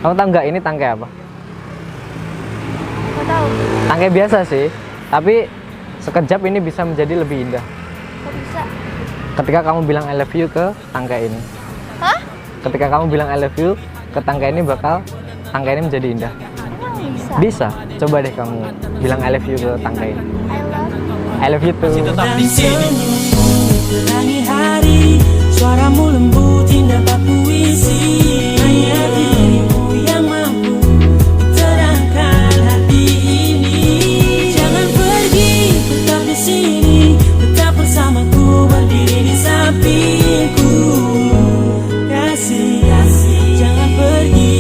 Kamu tahu nggak ini tangkai apa? Nggak tahu. Tangkai biasa sih, tapi sekejap ini bisa menjadi lebih indah. Kok bisa? Ketika kamu bilang I love you ke tangkai ini. Hah? Ketika kamu bilang I love you ke tangkai ini, bakal tangkai ini menjadi indah. Emang bisa? Bisa. Coba deh kamu bilang I love you ke tangkai ini. I love I love you too. Tetap di sini. Terangi hari, suaramu lembut hingga dapat puisi. Hanya dirimu yang mampu terangkan hati ini. Jangan pergi, tetap di sini, tetap bersamaku, berdiri di sampingku. Kasih, jangan pergi.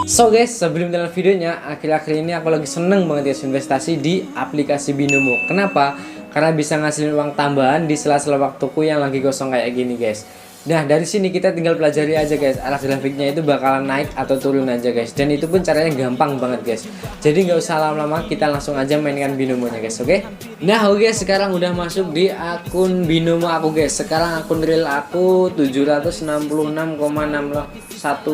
So guys, sebelum nonton videonya, akhir-akhir ini aku lagi seneng banget ya investasi di aplikasi Binomo. Kenapa? Karena bisa ngasilin uang tambahan di sela-sela waktuku yang lagi kosong kayak gini guys. Nah dari sini kita tinggal pelajari aja guys, arah grafiknya itu bakalan naik atau turun aja guys. Dan itu pun caranya gampang banget guys. Jadi nggak usah lama-lama, kita langsung aja mainkan Binomonya guys, oke? Nah oke, sekarang udah masuk di akun Binomo aku guys. Sekarang akun real aku 766,61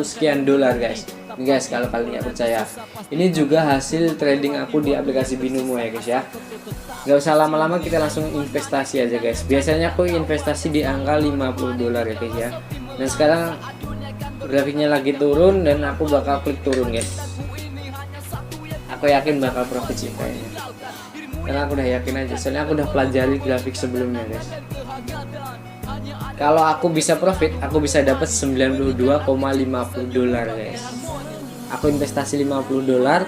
sekian dolar guys. Ini guys, kalau kalian nggak percaya, ini juga hasil trading aku di aplikasi Binomo ya guys ya. Nggak usah lama-lama, kita langsung investasi aja guys. Biasanya aku investasi di angka 50 dolar ya guys ya. Dan sekarang grafiknya lagi turun dan aku bakal klik turun guys. Aku yakin bakal profit sih kayaknya, karena aku udah yakin aja, soalnya aku udah pelajari grafik sebelumnya guys. Kalau aku bisa profit, aku bisa dapat 92,50 dolar guys. Aku investasi 50 dolar,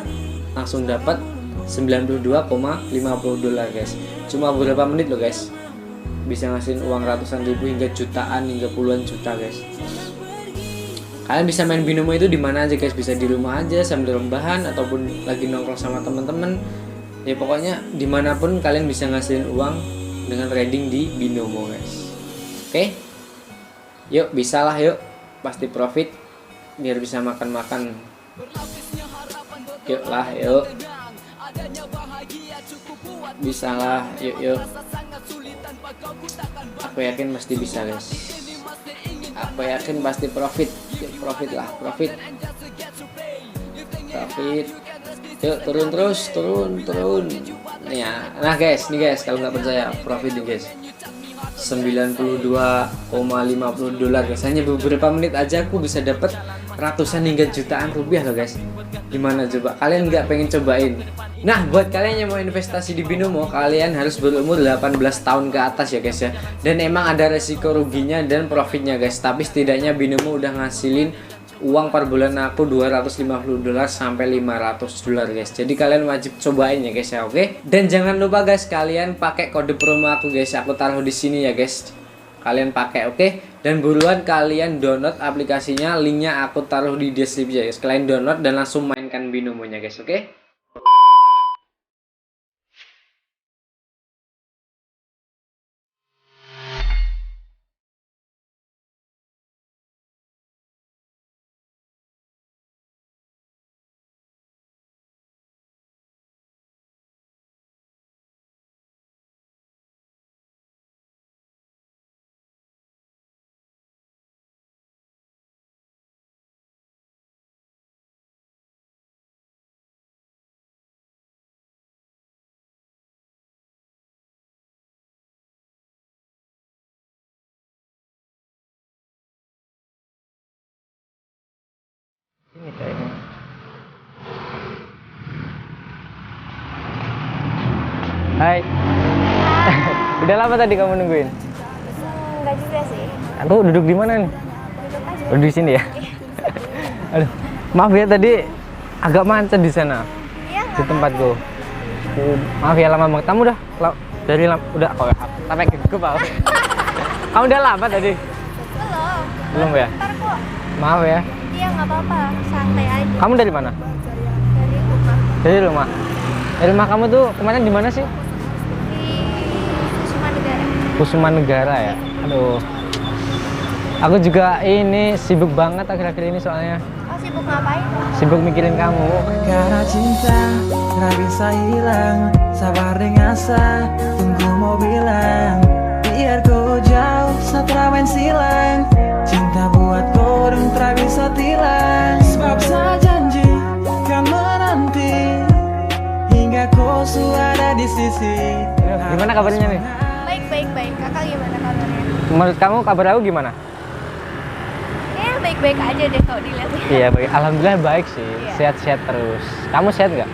langsung dapat 92,50 dolar guys. Cuma beberapa menit loh guys, bisa ngasihin uang ratusan ribu hingga jutaan hingga puluhan juta guys. Kalian bisa main Binomo itu di mana aja guys, bisa di rumah aja sambil rebahan ataupun lagi nongkrong sama teman-teman. Ya pokoknya dimanapun kalian bisa ngasihin uang dengan trading di Binomo guys. Oke, yuk bisa lah, yuk pasti profit biar bisa makan-makan. Yuk lah, yuk bisa lah, yuk. Aku yakin pasti bisa guys. Aku yakin pasti profit. Yuk, profit lah, profit. Yuk turun terus, turun. Ya, nah guys, nih guys, kalau nggak percaya profit nih guys. 92,50 dolar guys. Hanya beberapa menit aja aku bisa dapat ratusan hingga jutaan rupiah loh guys. Gimana coba? Kalian nggak pengen cobain? Nah, buat kalian yang mau investasi di Binomo, kalian harus berumur 18 tahun ke atas ya guys ya. Dan emang ada resiko ruginya dan profitnya guys. Tapi setidaknya Binomo udah ngasilin uang per bulan aku 250 dolar sampai 500 dolar guys. Jadi kalian wajib cobain ya guys ya, oke? Dan jangan lupa guys, kalian pakai kode promo aku guys. Aku taruh di sini ya guys. Kalian pakai, oke? Dan buruan kalian download aplikasinya, linknya aku taruh di deskripsi ya guys. Kalian download dan langsung mainkan Binomonya guys, oke? Ini kayaknya. Hai. Udah lama tadi kamu nungguin? Enggak juga sih. Aku duduk di mana nih? Duduk aja. Duduk di sini ya. Aduh, maaf ya tadi agak macet di sana Iya, di tempatku. Maaf ya lama banget. Kamu udah udah sampai ke bawah. Kamu udah lama tadi? Belum. Belum ya? Ntar kok. Maaf ya. Iya, nggak apa-apa. Santai aja. Kamu dari mana? Dari rumah. Dari rumah. Dari rumah kamu tuh kemarin di mana sih? Di Kusuma Negara. Kusuma Negara ya. Aduh. Aku juga ini sibuk banget akhir-akhir ini soalnya. Oh, sibuk ngapain? Sibuk mikirin kamu. Karena cinta tak bisa hilang, sabar dengan asa, tunggu mau bilang. Biar kau jauh saat ramen silang, cinta buat kau dan tak bisa tilang. Sebab isi. Gimana kabarnya nih? Baik, baik, baik. Kakak gimana kabarnya? Menurut kamu kabar aku gimana? Ya, baik-baik aja deh kalau dilihat. Iya, baik. Alhamdulillah baik sih. Iya. Sehat-sehat terus. Kamu sehat nggak?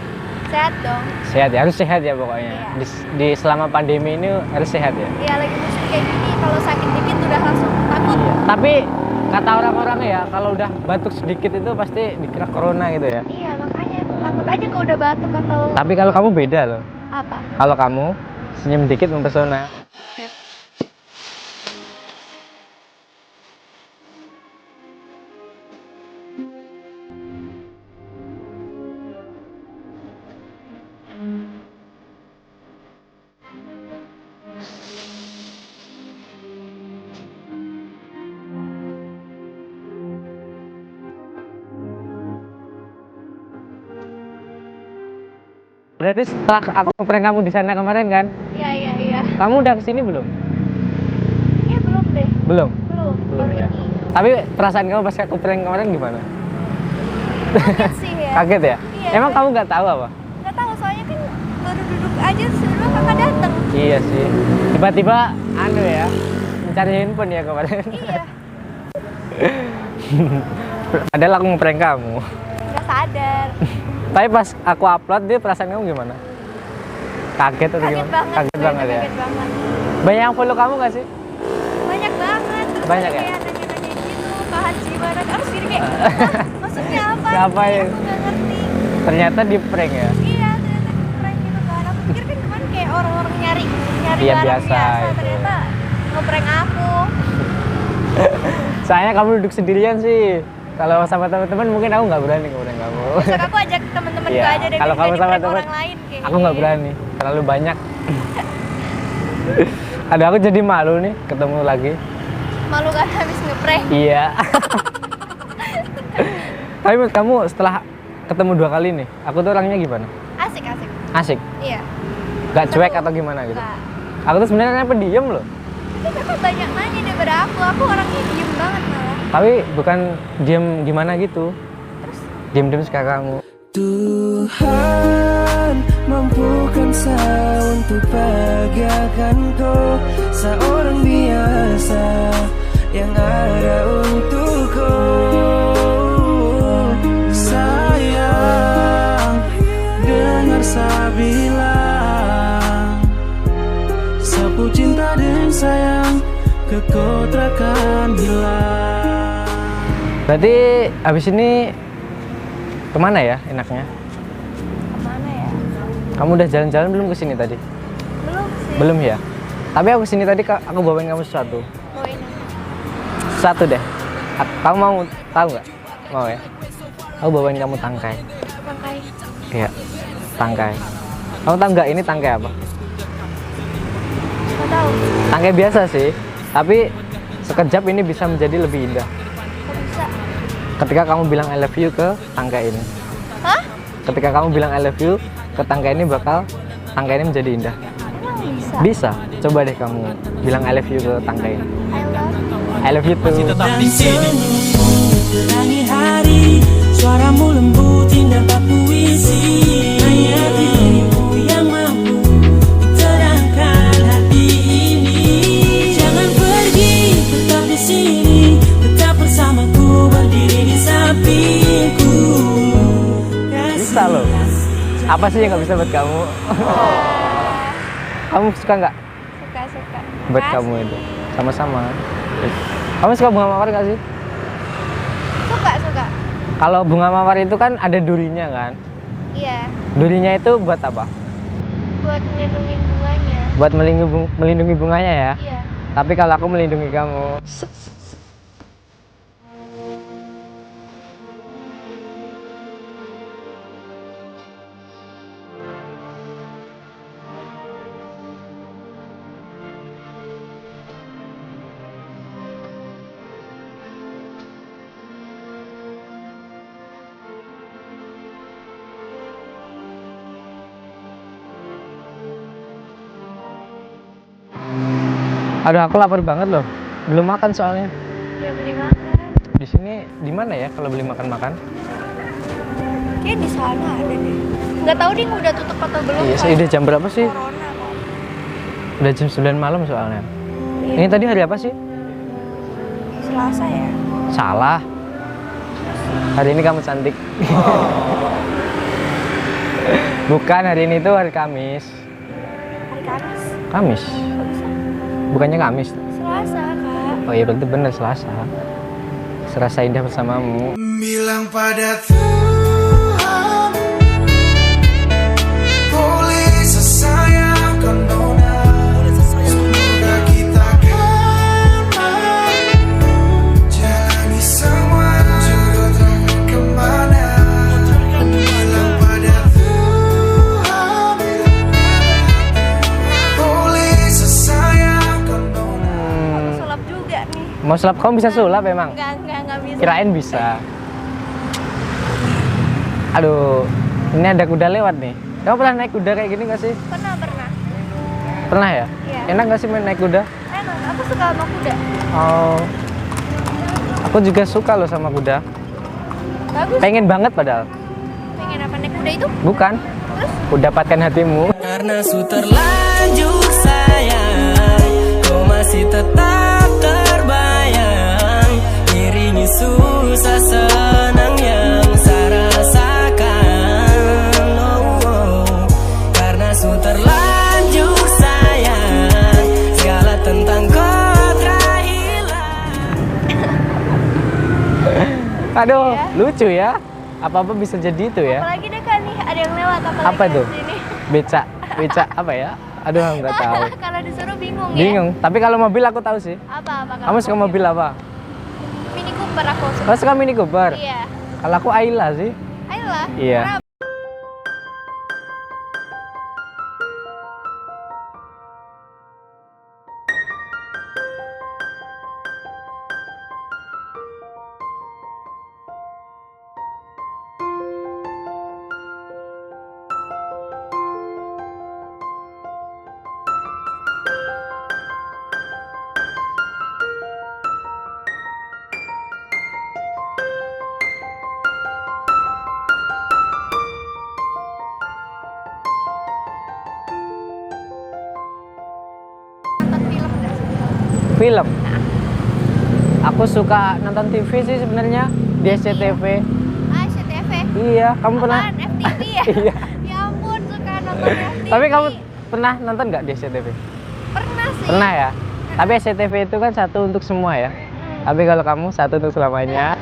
Sehat dong. Sehat ya, harus sehat ya pokoknya. Iya. Di selama pandemi ini harus sehat ya. Iya, lagi musim kayak gini, kalau sakit dikit udah langsung takut. Iya. Tapi kata orang-orang ya, kalau udah batuk sedikit itu pasti dikira corona gitu ya. Iya, makanya takut aja kalau udah batuk atau Tapi kalau kamu beda loh. apa. Kalau kamu senyum dikit mempesona. Berarti setelah aku ngeprank kamu di sana kemarin kan, Iya, iya, iya. kamu udah kesini belum? Iya, belum deh. Belum. Belum. Belum ya. Tapi perasaan kamu pas aku prank kemarin gimana? Kaget sih ya. Kaget ya? Iya, Emang kaget. kamu nggak tahu apa? Nggak tahu, soalnya kan baru duduk aja sebelum kakak datang. Iya sih. Tiba-tiba anu ya, mencari handphone ya kemarin. Iya, Padahal aku ngeprank kamu. nggak sadar. Tapi pas aku upload dia perasaan kamu gimana? Kaget atau Kaget gimana? banget. Kaget banget ya. Kaget banget. Banyak yang follow kamu nggak sih? Banyak banget. Terus Banyak ada ya? kayak nanya-nanya gitu, Kak Hansi mana? Harus gini kayak, "Hah? Maksudnya apa? Siapa Ini yang- Aku nggak ngerti. Ternyata di prank ya. Iya, ternyata ngeprank gitu kan. Aku pikir kan kemarin kayak orang-orang nyari Iya, barang biasa itu. Ternyata ngeprank aku. Soalnya kamu duduk sendirian sih. Kalau sama teman-teman mungkin aku nggak berani ngeprank kamu. Besok aku ajak temen-temenku Iya, aja deh. kalau biar kamu jadi sama prank temen, orang lain kayak. Aku nggak berani, terlalu banyak. Ada aku jadi malu nih ketemu lagi. Malu kan habis ngeprank. Iya. Tapi menurut kamu setelah ketemu 2 kali nih, aku tuh orangnya gimana? Asik, asik. Asik, Iya. gak cuek atau gimana gitu? Enggak. Aku tuh sebenarnya pendiam loh. Tapi kakak banyak nanya daripada aku. Aku orangnya diem banget malah. Tapi bukan diam gimana gitu. Diam-diam suka kamu. Tuhan mampukan saya untuk bahagiakanku, seorang biasa yang ada untukku. Sayang, dengar saya bilang, sapu cinta dan sayang kekotrakan hilang. Berarti abis ini kemana ya enaknya? Kemana ya? Kamu udah jalan-jalan belum ke sini tadi? Belum sih. Belum ya? Tapi aku kesini tadi aku bawain kamu sesuatu. Bawain Sesuatu deh. Kamu mau tahu nggak? Mau ya? Aku bawain kamu tangkai. pakai. Iya, tangkai. Kamu tahu nggak ini tangkai apa? Nggak tahu. Tangkai biasa sih, tapi sekejap ini bisa menjadi lebih indah. Kok bisa? Ketika kamu bilang I love you ke tangkai ini. Hah? Ketika kamu bilang I love you ke tangkai ini bakal tangkai ini menjadi indah. Emang bisa? Bisa. Coba deh kamu bilang I love you ke tangkai ini. I love you. I love you too. Dan senyummu terangi hari, suaramu lembut indah bak puisi. Hanya dirimu yang mampu terangkan hati ini. Jangan pergi, tetap di sini, tetap bersamaku, berdiri di sampingku. Bisa loh. Apa sih yang nggak bisa buat kamu? Kamu suka nggak Suka, suka. buat Makasih. kamu itu? Sama-sama. Kamu suka bunga mawar nggak sih? Suka, suka. Kalau bunga mawar itu kan ada durinya kan? Iya. Durinya itu buat apa? Buat melindungi bunganya. Buat melindungi bunganya ya. Iya. Tapi kalau aku melindungi kamu. Aduh, aku lapar banget loh. Belum makan soalnya. Ya beli makan. Di sini di mana ya kalau beli makan-makan? Kayak di sana ada deh. Nggak tahu ding udah tutup atau belum. Iya, soalnya udah jam berapa sih? Corona. Udah jam 9 malam soalnya. Iya. Ini tadi hari apa sih? Selasa ya? Salah. Hari ini kamu cantik. Bukan, hari ini tuh hari Kamis. Hari Kamis. Kamis. Kok bisa? Bukannya Kamis. Selasa, Kak. Oh iya berarti bener Selasa. Serasa indah bersamamu. Bilang pada Tuhan, boleh sesayangkan nona, semoga kita kan jalani semua jodoh takkan kemana. Bilang pada Tuhan, boleh sesayangkan nona. Aku sulap juga nih. Mau sulap kamu bisa sulap emang? Enggak bisa. Kirain bisa. Aduh, ini ada kuda lewat nih. Kamu pernah naik kuda kayak gini gak sih? Pernah. Pernah ya? Iya. Enak gak sih main naik kuda? Enak, aku suka sama kuda. Oh, aku juga suka loh sama kuda. Bagus. Pengen banget padahal. Pengen apa naik kuda itu? Bukan? Terus? Ku dapatkan hatimu. Karena su terlanjur sayang, kau masih tetap terbayang, iringi susah senang yang saya rasakan. Karena su terlanjur sayang, segala tentang kau telah hilang. Aduh, Iya. lucu ya. Apa-apa bisa jadi itu ya. Apalagi deh kan nih ada yang lewat apalagi Apa itu? di sini. Beca apa ya? Aduh, nggak tahu. Kalau disuruh bingung ya. Bingung. Tapi kalau mobil aku tahu sih. Apa? Kamu suka mobil apa? Mini Cooper aku suka. Kamu suka Mini Cooper? Iya. Kalau aku Ayla sih. Ayolah. Iya. Kenapa? Nonton film nggak sih? Film. Aku suka nonton TV sih sebenarnya di SCTV. Ah, SCTV. Iya, kamu pernah? Apaan? FTV ya? Iya. Ya ampun, suka nonton FTV. Tapi kamu pernah nonton nggak di SCTV? Pernah sih. Pernah ya? Tapi SCTV itu kan satu untuk semua ya. Tapi kalau kamu satu untuk selamanya.